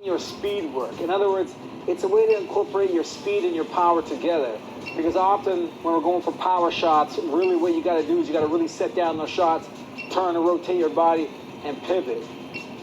your speed work. In other words, it's a way to incorporate your speed and your power together. Because often when we're going for power shots, really what you got to do is you got to really set down those shots, turn and rotate your body, and pivot.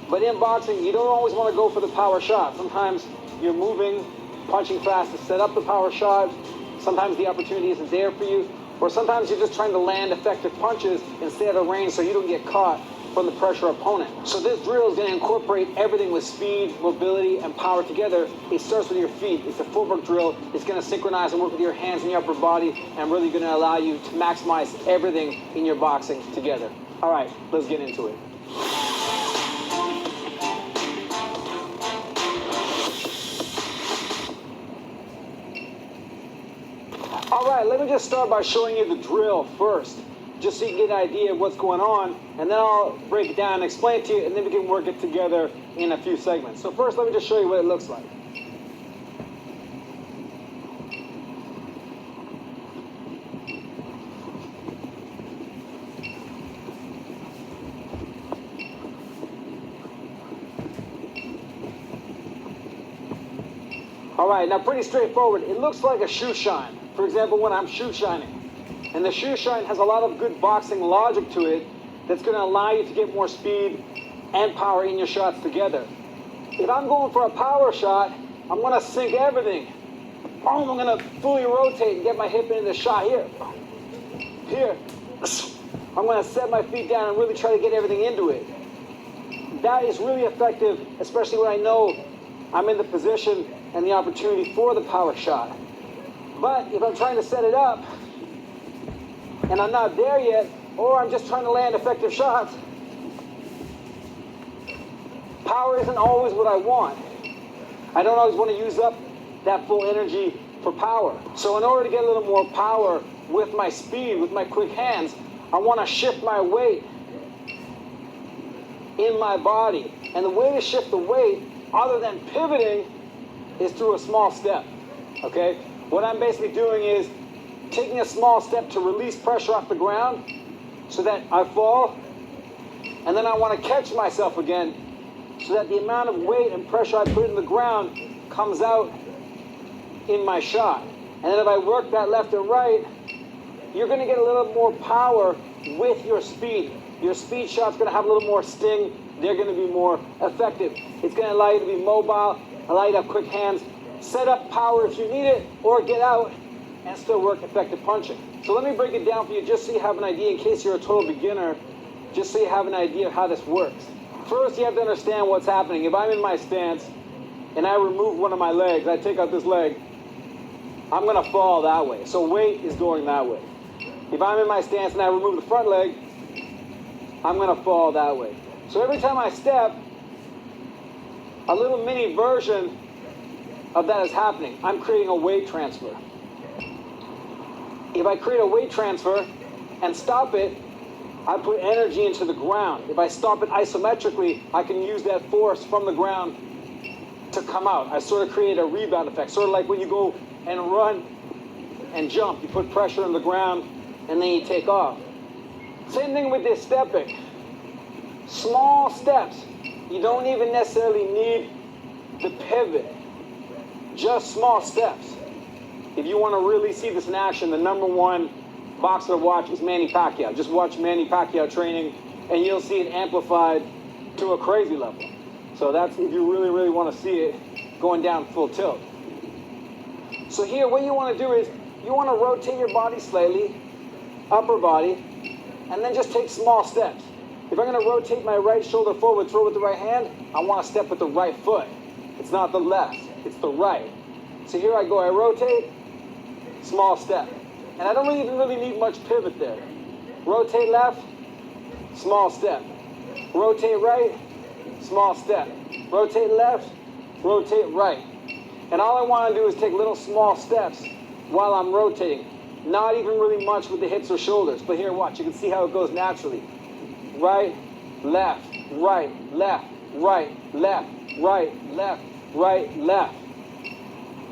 But in boxing, you don't always want to go for the power shot. Sometimes you're moving, punching fast to set up the power shot. Sometimes the opportunity isn't there for you. Or sometimes you're just trying to land effective punches and stay out of range so you don't get caught from the pressure opponent. So this drill is going to incorporate everything with speed, mobility, and power together. It starts with your feet. It's a footwork drill. It's going to synchronize and work with your hands and your upper body, and really going to allow you to maximize everything in your boxing together. All right, let's get into it. All right, let me just start by showing you the drill first, just so you can get an idea of what's going on, and then I'll break it down and explain it to you, and then we can work it together in a few segments. So first, let me just show you what it looks like. All right, now pretty straightforward. It looks like a shoe shine. For example, when I'm shoe shining. And the shoe shine has a lot of good boxing logic to it that's going to allow you to get more speed and power in your shots together. If I'm going for a power shot, I'm going to sink everything. I'm going to fully rotate and get my hip into the shot here. Here. I'm going to set my feet down and really try to get everything into it. That is really effective, especially when I know I'm in the position and the opportunity for the power shot. But if I'm trying to set it up, and I'm not there yet, or I'm just trying to land effective shots, power isn't always what I want. I don't always want to use up that full energy for power. So in order to get a little more power with my speed, with my quick hands, I want to shift my weight in my body. And the way to shift the weight, other than pivoting, is through a small step, okay? What I'm basically doing is taking a small step to release pressure off the ground so that I fall, and then I want to catch myself again so that the amount of weight and pressure I put in the ground comes out in my shot. And then if I work that left and right, you're going to get a little more power with your speed. Your speed shot's going to have a little more sting. They're going to be more effective. It's going to allow you to be mobile, allow you to have quick hands, set up power if you need it, or get out and still work effective punching. So let me break it down for you just so you have an idea, in case you're a total beginner, just so you have an idea of how this works. First, you have to understand what's happening. If I'm in my stance and I remove one of my legs, I take out this leg, I'm going to fall that way. So weight is going that way. If I'm in my stance and I remove the front leg, I'm going to fall that way. So every time I step, a little mini version of that is happening. I'm creating a weight transfer. If I create a weight transfer and stop it, I put energy into the ground. If I stop it isometrically, I can use that force from the ground to come out. I sort of create a rebound effect, sort of like when you go and run and jump. You put pressure on the ground and then you take off. Same thing with this stepping. Small steps. You don't even necessarily need the pivot. Just small steps. If you want to really see this in action, the number one boxer to watch is Manny Pacquiao. Just watch Manny Pacquiao training and you'll see it amplified to a crazy level. So that's if you really, really want to see it going down full tilt. So here, what you want to do is you want to rotate your body slightly, upper body, and then just take small steps. If I'm going to rotate my right shoulder forward, throw with the right hand, I want to step with the right foot. It's not the left, it's the right. So here I go, I rotate, small step. And I don't even really need much pivot there. Rotate left, small step. Rotate right, small step. Rotate left, rotate right. And all I want to do is take little small steps while I'm rotating. Not even really much with the hips or shoulders. But here, watch, you can see how it goes naturally. Right, left, right, left, right, left, right, left, right, left.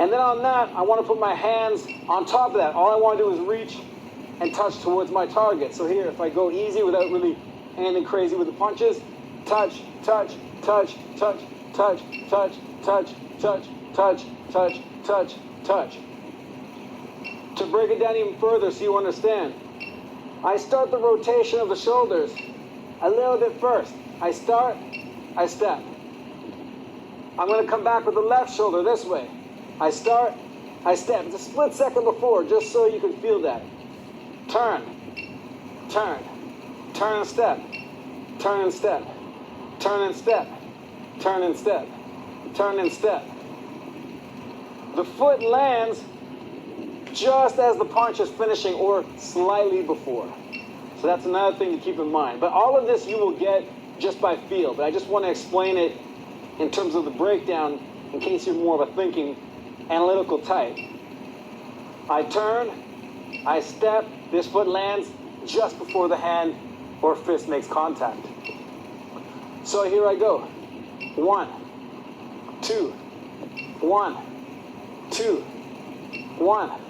And then on that, I want to put my hands on top of that. All I want to do is reach and touch towards my target. So here, if I go easy without really anything crazy with the punches, touch, touch, touch, touch, touch, touch, touch, touch, touch, touch, touch, touch. To break it down even further so you understand, I start the rotation of the shoulders a little bit first. I start, I step. I'm going to come back with the left shoulder this way. I start, I step. It's a split second before, just so you can feel that. Turn, turn, turn and step, turn and step, turn and step, turn and step, turn and step. The foot lands just as the punch is finishing or slightly before. So that's another thing to keep in mind. But all of this you will get just by feel. But I just want to explain it in terms of the breakdown in case you're more of a thinking, analytical type. I turn, I step, this foot lands just before the hand or fist makes contact. So here I go. 1, 2, 1, 2, 1,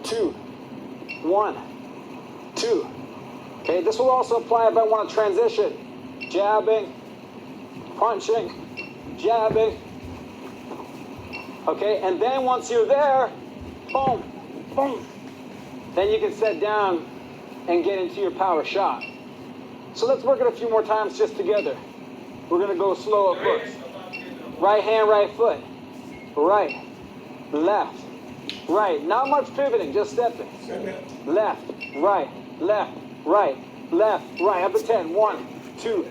2, 1, 2. Okay, this will also apply if I want to transition. Jabbing, punching, jabbing. Okay, and then once you're there, boom, boom, then you can set down and get into your power shot. So let's work it a few more times just together. We're going to go slow at first. Right hand, right foot. Right, left, right. Not much pivoting, just stepping. Left, right, left, right, left, right. Up to 10. 1, 2,